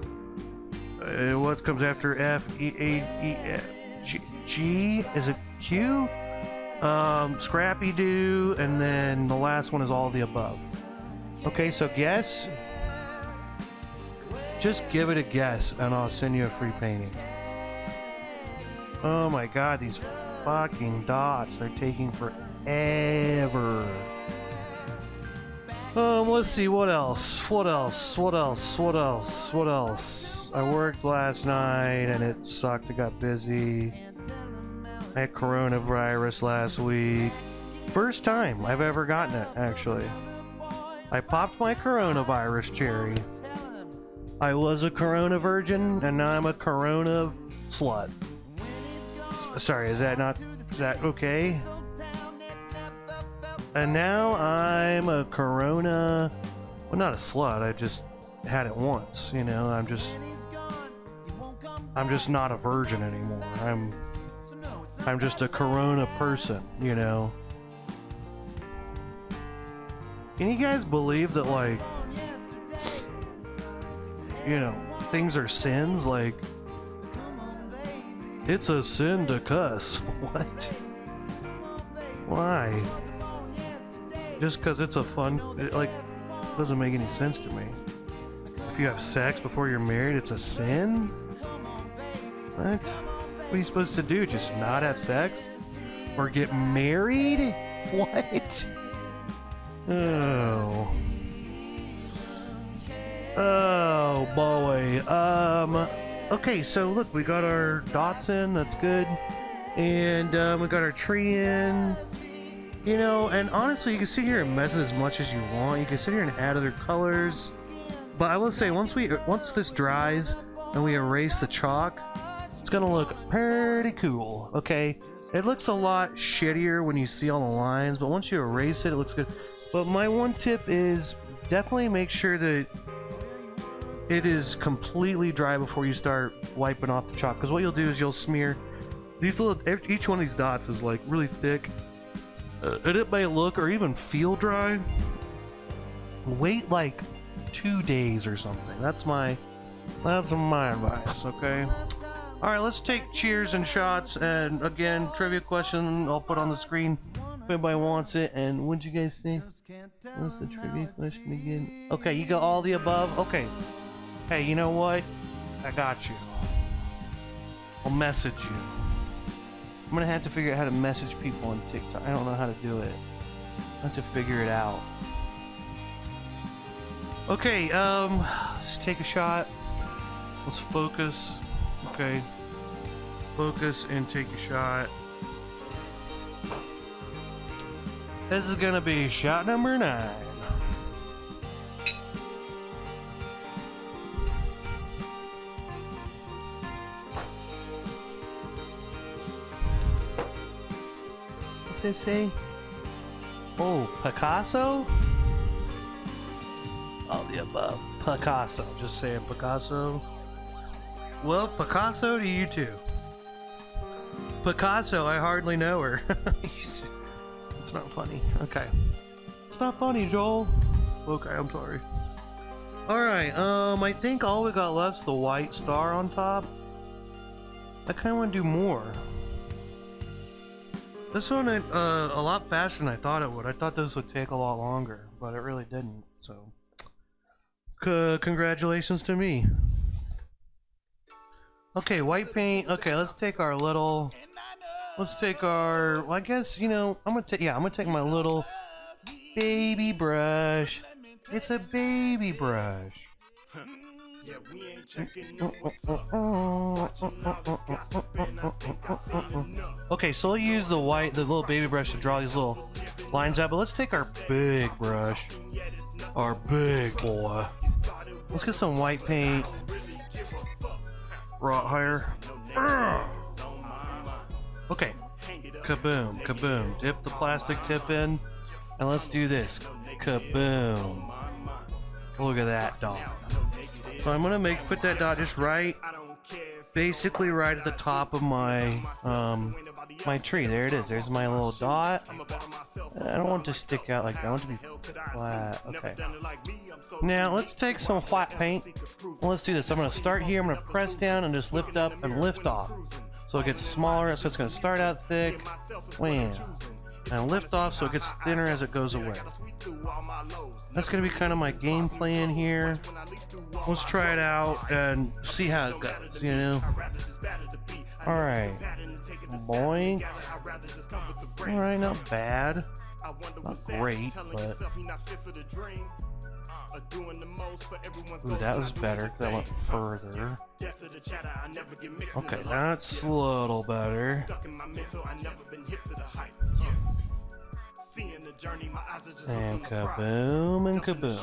what comes after F, G, is it Q? Scrappy-Doo, and then the last one is all of the above. Okay, so guess. Just give it a guess, and I'll send you a free painting. Oh my god, these fucking dots, they're taking forever. Let's see, what else? What else? What else? What else? What else? I worked last night and it sucked. I got busy. I had coronavirus last week. First time I've ever gotten it, actually. I popped my coronavirus cherry. I was a corona virgin and now I'm a corona slut. Sorry, is that okay? And now I'm a corona, well, not a slut, I just had it once, you know. I'm just not a virgin anymore. I'm just a corona person, you know. Can you guys believe that, like, you know, things are sins? Like, it's a sin to cuss. What? Why? Just because it's a fun, like, doesn't make any sense to me. If you have sex before you're married, it's a sin? What? What are you supposed to do? Just not have sex? Or get married? What? Oh. Oh boy. Okay, so look, we got our dots in, that's good. And we got our tree in. You know, and honestly, you can sit here and mess it as much as you want. You can sit here and add other colors. But I will say, once this dries and we erase the chalk, it's gonna look pretty cool, okay? It looks a lot shittier when you see all the lines, but once you erase it, it looks good. But my one tip is definitely make sure that it is completely dry before you start wiping off the chalk. Because what you'll do is you'll smear these little, each one of these dots is like really thick. And it may look or even feel dry. Wait like 2 days or something. That's my advice, okay? Alright, let's take cheers and shots. And again, trivia question I'll put on the screen if anybody wants it. And what'd you guys say? What's the trivia question again? Okay, you got all the above? Okay. Hey, you know what? I got you. I'll message you. I'm gonna have to figure out how to message people on TikTok. I don't know how to do it. I have to figure it out. Okay, let's take a shot. Let's focus. Okay. Focus and take a shot. This is gonna be shot number 9. What's it say? Oh, Picasso? All the above. Picasso. Just saying Picasso. Well, Picasso to you too. Picasso, I hardly know her. It's not funny. Okay. It's not funny, Joel. Okay, I'm sorry. Alright, I think all we got left is the white star on top. I kinda wanna do more. This one went a lot faster than I thought it would. I thought this would take a lot longer, but it really didn't, so. Congratulations to me. Okay, white paint. Okay, let's take our little... well, I guess, you know, I'm gonna take my little baby brush. It's a baby brush. Okay, so we'll use the little baby brush to draw these little lines out, but let's take our big brush. Our big boy. Let's get some white paint. Wrought higher. Okay. Kaboom, kaboom. Dip the plastic tip in. And let's do this. Kaboom. Look at that dot. So I'm gonna put that dot just right, basically right at the top of my my tree. There it is. There's my little dot. I don't want it to stick out like that. I want it to be flat. Okay. Now let's take some white paint. Let's do this. I'm gonna start here. I'm gonna press down and just lift up and lift off. So it gets smaller. So it's gonna start out thick. Wham. And lift off so it gets thinner as it goes away. That's gonna be kind of my game plan here. Let's try it out and see how it goes, you know? Alright. Boink. Alright, not bad. Not great, but ooh, that was better. That went further. Okay, that's a little better. And kaboom and kaboom.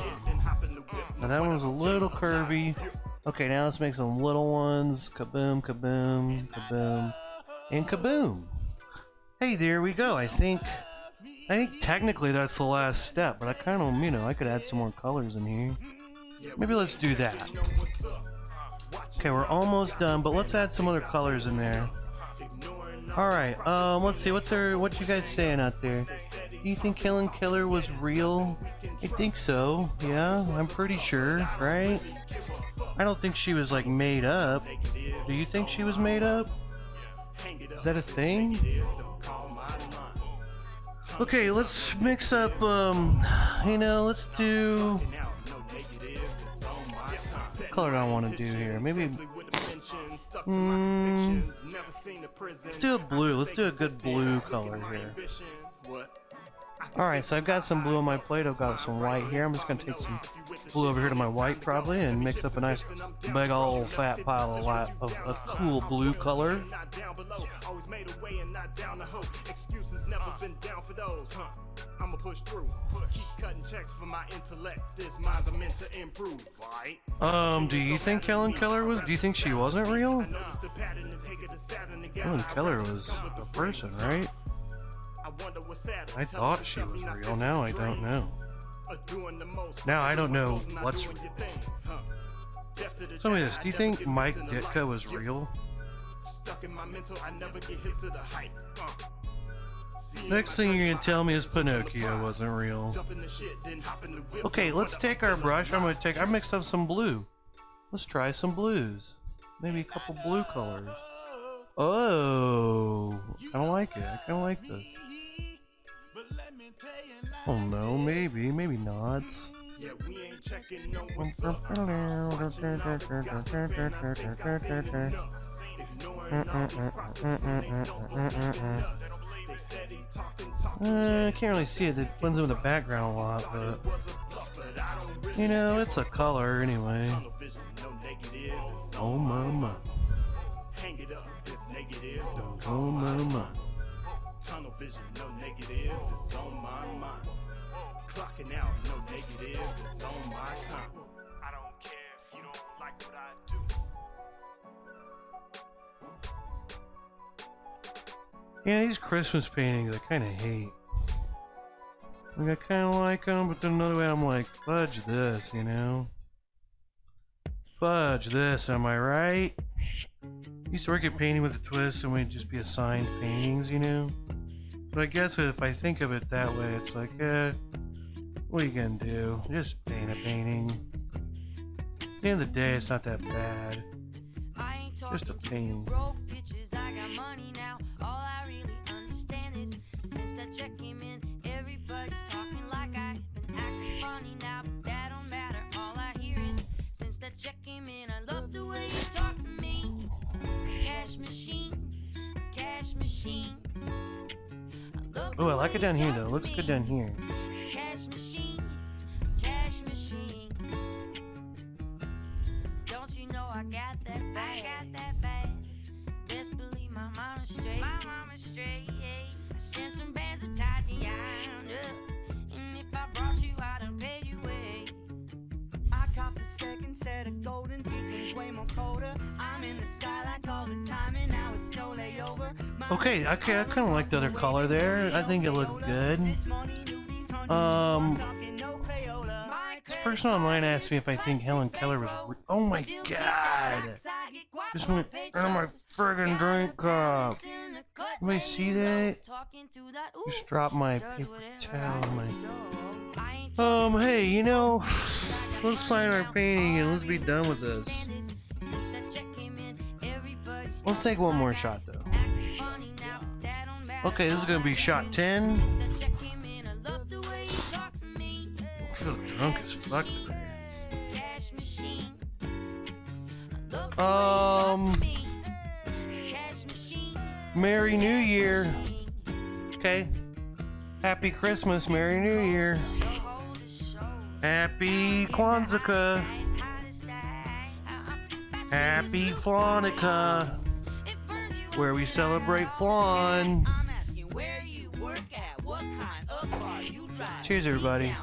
Now that one's a little curvy. Okay, now let's make some little ones. Kaboom, kaboom, kaboom, and kaboom. Hey, there we go. I think technically that's the last step, but I kind of, I could add some more colors in here. Maybe let's do that. Okay, we're almost done, but let's add some other colors in there. All right, let's see. What you guys saying out there? Do you think Helen Keller was real? I think so. Yeah, I'm pretty sure, right? I don't think she was like made up. Do you think she was made up? Is that a thing? Okay, let's mix up, let's do... What color do I want to do here? Maybe... let's do a blue. Let's do a good blue color here. Alright, so I've got some blue on my plate. I've got some white here. I'm just going to take some blue over here to my white, probably, and mix up a nice big old fat pile of a cool blue color. Do you think Helen Keller was? Do you think she wasn't real? Helen Keller was a person, right? I thought she was real. Now I don't know. Now I don't know what's real. Tell me this. Do you think Mike Ditka was real? Next thing you're gonna tell me is Pinocchio wasn't real. Okay, let's take our brush. I mixed up some blue. Let's try some blues. Maybe a couple blue colors. Oh, I don't like it. I kind of like this. Oh no, maybe not. I can't really see it. It blends in with the background a lot, but it's a color anyway. Oh mama. Oh mama. Tunnel vision, no negative, it's on my mind. Clocking out, no negative, it's on my time. I don't care if you don't like what I do. Yeah, these Christmas paintings I kind of hate. Like, I kind of like them, but then another way I'm like, fudge this, Fudge this, am I right? Used to work at Painting with a Twist, and we'd just be assigned paintings, But I guess if I think of it that way, it's like, what are you gonna do? Just paint a painting. At the end of the day, it's not that bad. Just a painting. Check came in, everybody's talking like I've been acting funny now, but that don't matter. All I hear is, since that check came in, I love the way you talk to me. Cash machine, cash machine. Oh, I like it down here though. It looks good down here. Cash machine, cash machine. Don't you know I got that bag? I got that bag. Best believe my mama's straight. My mama's straight. I sent some bands to tie me down, and if I brought you out and paid you way, I copped a second set of golden teeth with way more colder. I'm in the sky like all the time, and now it's no layover. Okay, I kind of like the other color there. I think it looks good. This person online asked me if I think Helen Keller was. Oh my god! Just went out of my friggin' drink cup. Anybody see that? Just dropped my paper towel. Hey, let's sign our painting and let's be done with this. Let's take one more shot though. Okay, this is gonna be shot 10. I feel drunk as fuck today. Merry New Year. Okay. Happy Christmas, Merry New Year. Happy Kwanzaa. Happy Flaunica, where we celebrate flan. Cheers, everybody.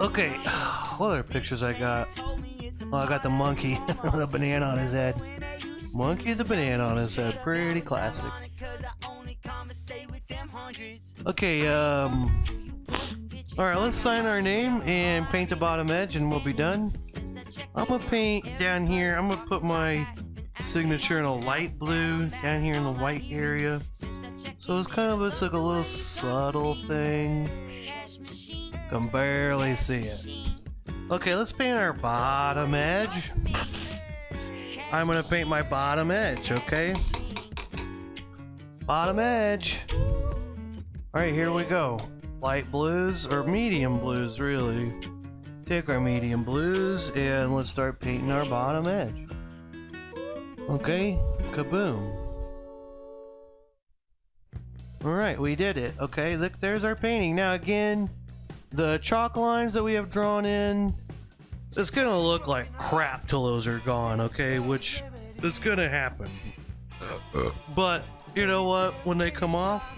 Okay, what other pictures I got? Well, I got the monkey with a banana on his head. Monkey with the banana on his head. Pretty classic. Okay, alright, let's sign our name and paint the bottom edge and we'll be done. I'm gonna paint down here. I'm gonna put my signature in a light blue down here in the white area. So it's kind of looks like a little subtle thing. Can barely see it. Okay, let's paint our bottom edge. I'm gonna paint my bottom edge, okay? Bottom edge. Alright, here we go. Light blues, or medium blues, really. Take our medium blues and let's start painting our bottom edge. Okay, kaboom. Alright, we did it. Okay, look, there's our painting. Now again, the chalk lines that we have drawn in, it's gonna look like crap till those are gone, okay? Which is gonna happen. But, you know what? When they come off,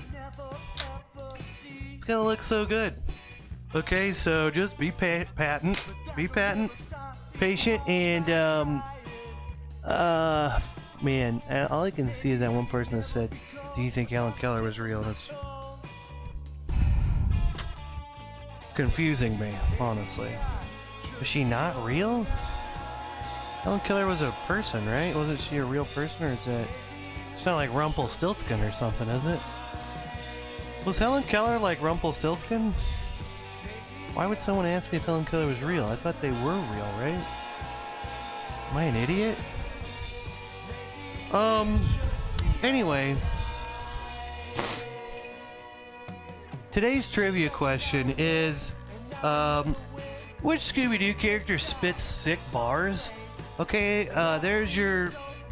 it's gonna look so good. Okay, so just be patient, patient, and, man, all I can see is that one person that said, do you think Helen Keller was real? That's confusing me, honestly. Was she not real? Helen Keller was a person, right? Wasn't she a real person, or is it? It's not like Rumpelstiltskin or something, is it? Was Helen Keller like Rumpelstiltskin? Why would someone ask me if Helen Keller was real? I thought they were real, right? Am I an idiot? Anyway. Today's trivia question is, which Scooby-Doo character spits sick bars? Okay, there's your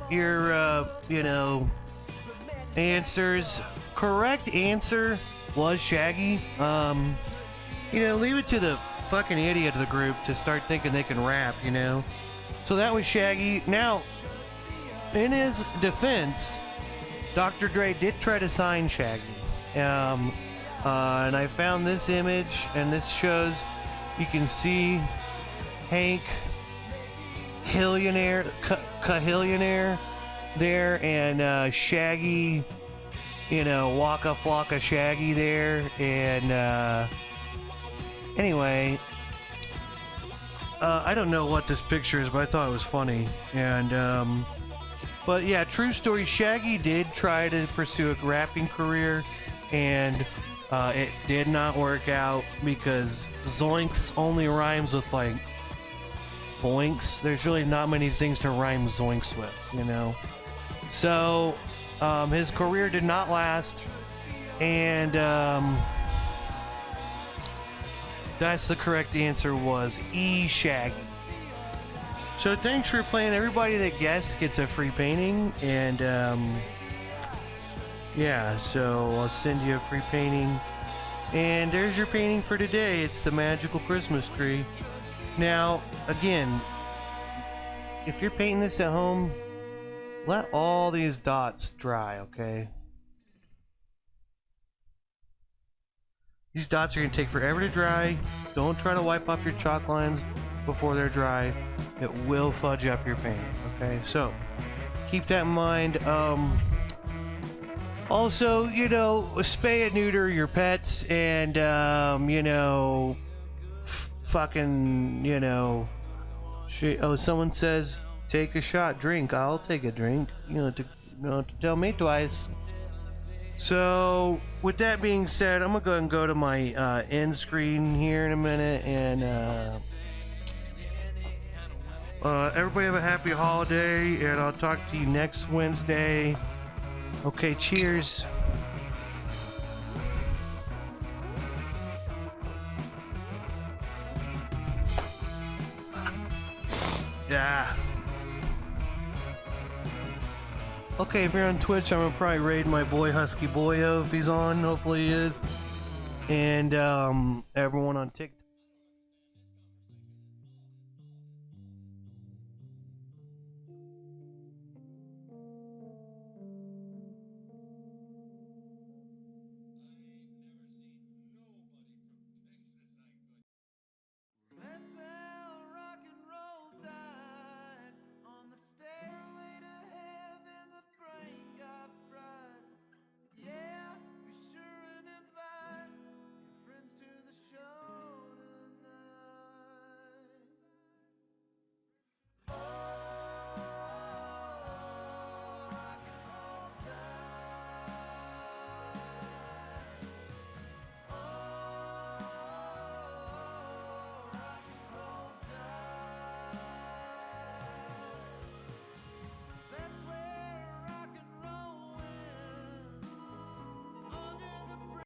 you know, answers. Correct answer was Shaggy. You know, leave it to the fucking idiot of the group to start thinking they can rap, you know? So that was Shaggy. Now, in his defense, Dr. Dre did try to sign Shaggy. And I found this image, and this shows, you can see Hank Kahillionaire there, and Shaggy, you know, Waka Flocka Shaggy there, and anyway, I don't know what this picture is, but I thought it was funny, and but yeah, true story, Shaggy did try to pursue a rapping career, and it did not work out because zoinks only rhymes with like boinks. There's really not many things to rhyme zoinks with, you know. So his career did not last, and that's the correct answer, was E. Shaggy. So thanks for playing. Everybody that guessed gets a free painting, and yeah, so I'll send you a free painting. And there's your painting for today. It's the magical Christmas tree. Now, again, if you're painting this at home, let all these dots dry, okay? These dots are going to take forever to dry. Don't try to wipe off your chalk lines before they're dry. It will fudge up your painting, okay? So, keep that in mind. Also, you know, spay and neuter your pets, and, you know, fucking, you know, oh, someone says, take a shot, drink. I'll take a drink. You know, to tell me twice. So, with that being said, I'm going to go ahead and go to my end screen here in a minute, and everybody have a happy holiday, and I'll talk to you next Wednesday. Okay, cheers. Yeah. Okay, if you're on Twitch, I'm gonna probably raid my boy Husky Boyo if he's on. Hopefully he is. And everyone on TikTok.